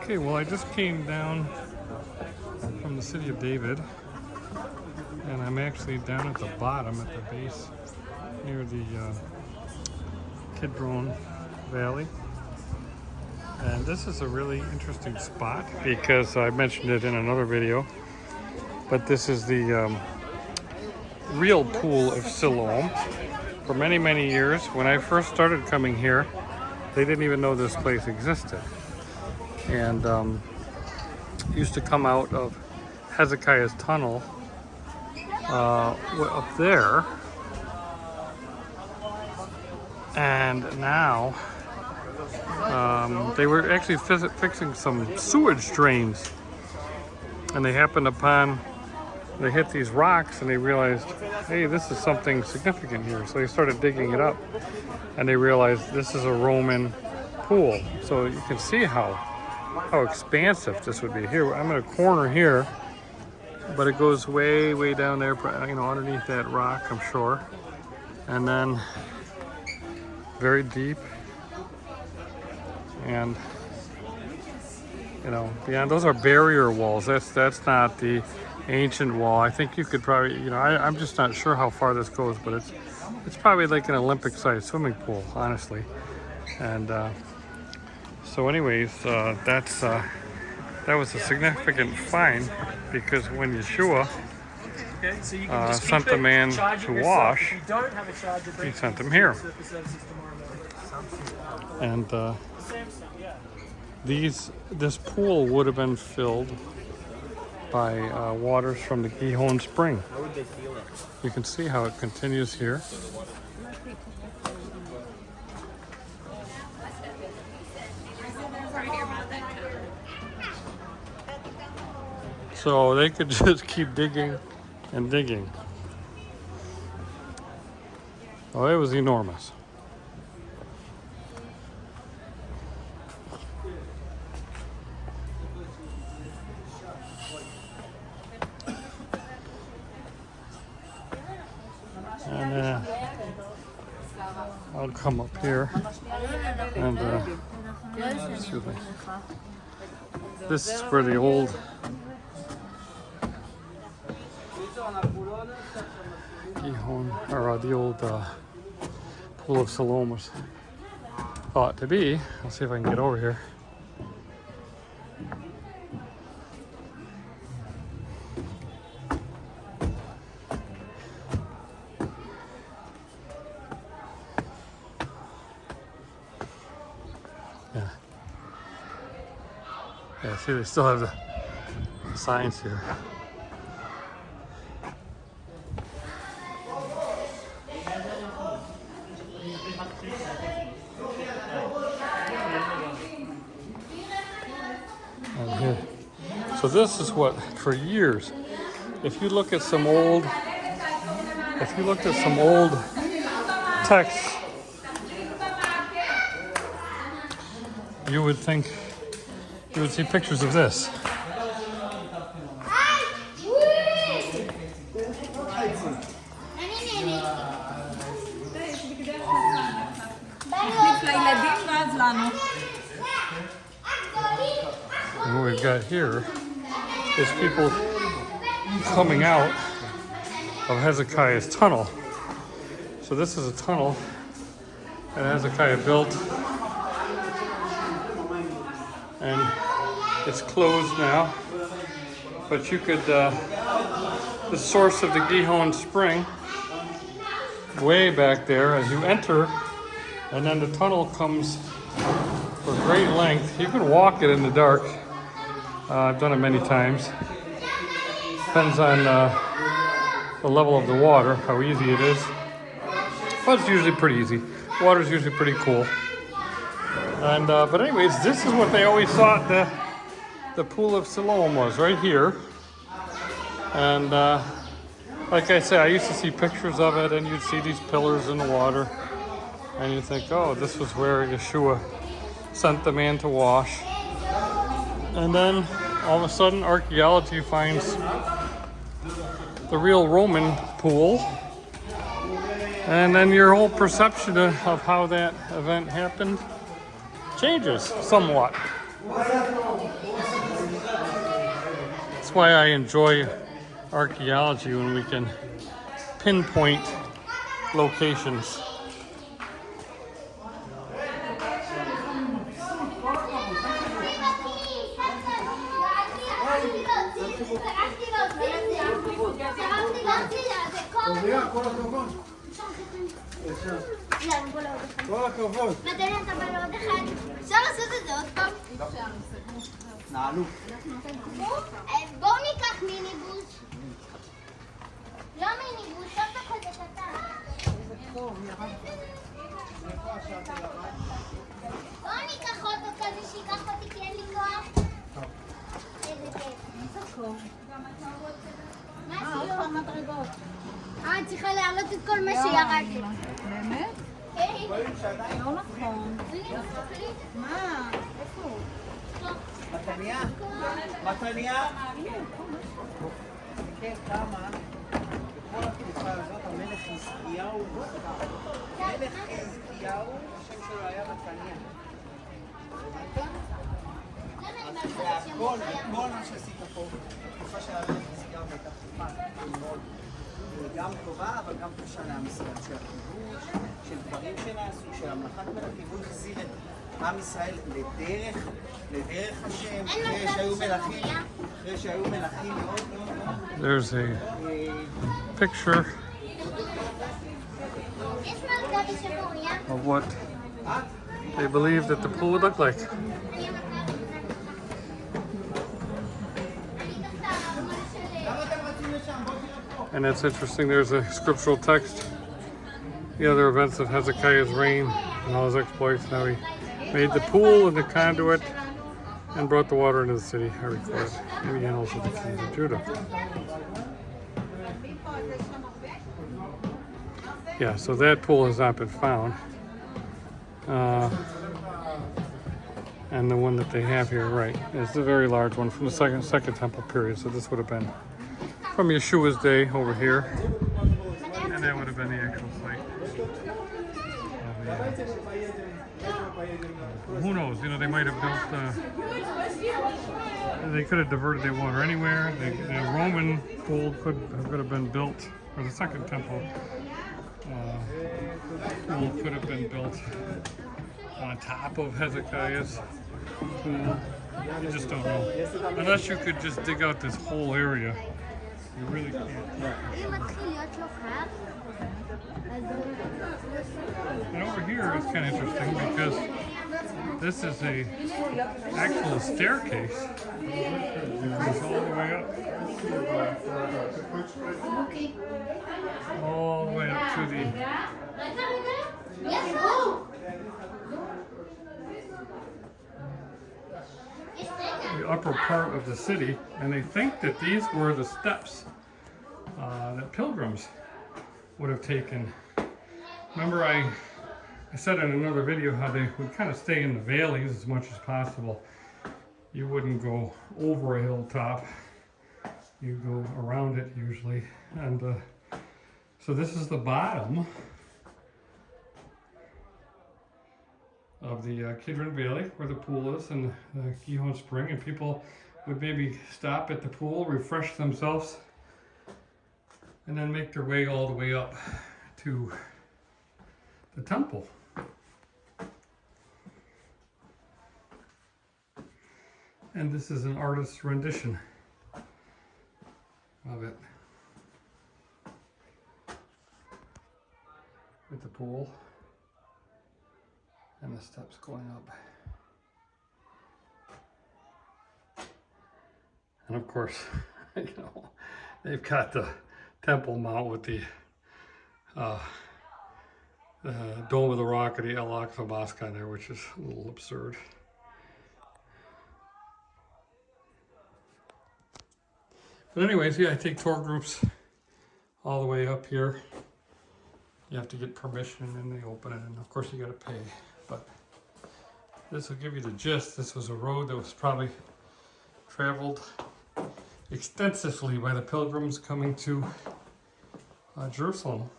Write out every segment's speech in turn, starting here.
Okay, well, I just came down from the city of David, and I'm actually down at the bottom at the base near the Kidron Valley. And this is a really interesting spot because I mentioned it in another video, but this is the real pool of Siloam. For many, many years, when I first started coming here, they didn't even know this place existed. And used to come out of Hezekiah's tunnel up there. And now they were actually fixing some sewage drains, and they happened upon, they hit these rocks and they realized, hey, this is something significant here. So they started digging it up, and they realized this is a Roman pool. So you can see how expansive this would be. Here, I'm in a corner here, but it goes way, way down there, you know, underneath that rock, I'm sure. And then very deep, and you know, beyond those are barrier walls. That's not the ancient wall. I think you could probably, you know, I'm just not sure how far this goes, but it's probably like an Olympic-sized swimming pool, honestly. And so anyways, that was a significant find, because when Yeshua sent the man to wash, he sent him here. And this pool would have been filled by waters from the Gihon spring. You can see how it continues here. So they could just keep digging and digging. Oh, it was enormous. And I'll come up here and excuse me. This is where the old Gihon, or the old pool of Siloam was thought to be. I'll see if I can get over here. Yeah, see, they still have the signs here. And here. So this is what, for years, if you look at some old texts, you would think, you would see pictures of this. And what we've got here is people coming out of Hezekiah's tunnel. So this is a tunnel that Hezekiah built, and it's closed now, but you could, the source of the Gihon spring, way back there as you enter, and then the tunnel comes for great length. You can walk it in the dark. I've done it many times. Depends on the level of the water, how easy it is. But it's usually pretty easy. Water's usually pretty cool. And but anyways, this is what they always thought the pool of Siloam was, right here. And like I said, I used to see pictures of it, and you'd see these pillars in the water, and you think, oh, this was where Yeshua sent the man to wash. And then all of a sudden, archaeology finds the real Roman pool, and then your whole perception of how that event happened changes somewhat. That's why I enjoy archaeology, when we can pinpoint locations. כל הכבוד. מתנה אתה בא לעוד אחד. אפשר לעשות את זה עוד פעם? נעלו. בואו ניקח מיניבוס. לא מיניבוס, סוף כזה קטן. בואו ניקח אוטו כזה שיקח אותי כי אין לי כוח. איזה כיף. מה עשיות? אני צריכה להעלות את כל מה שירדתי. באמת? כן. לא נכון. מה? איפה? מתניה? מתניה? כן, כמה? בכל התקופה הזאת המלך חזקיהו, השם שלו היה מתניה. כל מה שעשית פה, התקופה של המלך חזקיהו הייתה תקופה מאוד גם טובה, אבל גם קשה לעם ישראל, של הכיבוש, של דברים שנעשו, של המלכת מלכים. הוא החזיר את עם ישראל לדרך השם, אחרי שהיו מלכים מאוד. There's a picture of what they believe that the pool would look like. And that's interesting. There's a scriptural text, the other events of Hezekiah's reign and all his exploits. Now he made the pool and the conduit and brought the water into the city. I recorded in the annals of the kings of Judah. Yeah, so that pool has not been found. And the one that they have here, right, is the very large one from the second temple period. So this would have been from Yeshua's day over here, and that would have been the actual site. Who knows? You know, they might have built. They could have diverted their water anywhere. The Roman pool could have been built, or the second temple pool could have been built on top of Hezekiah's pool. You just don't know, unless you could just dig out this whole area. You really can't. And over here is kind of interesting because this is a actual staircase. It goes all the way up. All the way up to the upper part of the city, and they think that these were the steps that pilgrims would have taken. Remember, I said in another video how they would kind of stay in the valleys as much as possible. You wouldn't go over a hilltop, you go around it usually. And so this is the bottom of the Kidron Valley, where the pool is, and the Gihon Spring, and people would maybe stop at the pool, refresh themselves, and then make their way all the way up to the temple. And this is an artist's rendition of it, with the pool and the steps going up. And of course, you know, they've got the Temple Mount with the Dome of the Rock of the El Aqsa Mosque on there, which is a little absurd. But anyways, yeah, I take tour groups all the way up here. You have to get permission and they open it, and of course you got to pay. But this will give you the gist. This was a road that was probably traveled extensively by the pilgrims coming to Jerusalem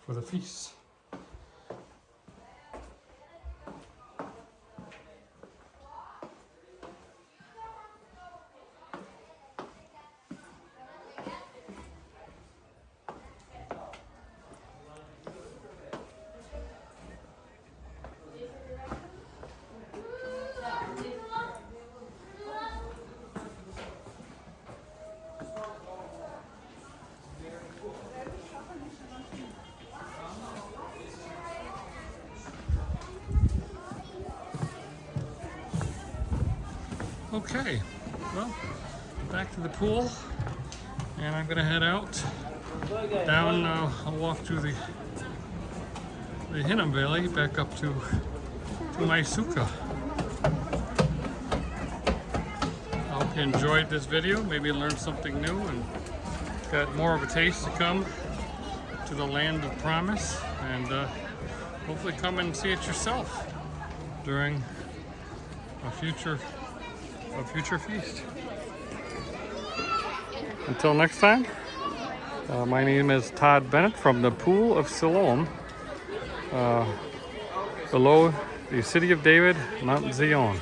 for the feasts. Okay, well, back to the pool, and I'm gonna head out down. I'll walk through the Hinnom Valley back up to my sukkah. I hope you enjoyed this video. Maybe you learned something new and got more of a taste to come to the land of promise, and hopefully come and see it yourself during a future feast. Until next time, my name is Todd Bennett from the Pool of Siloam, below the city of David, Mount Zion.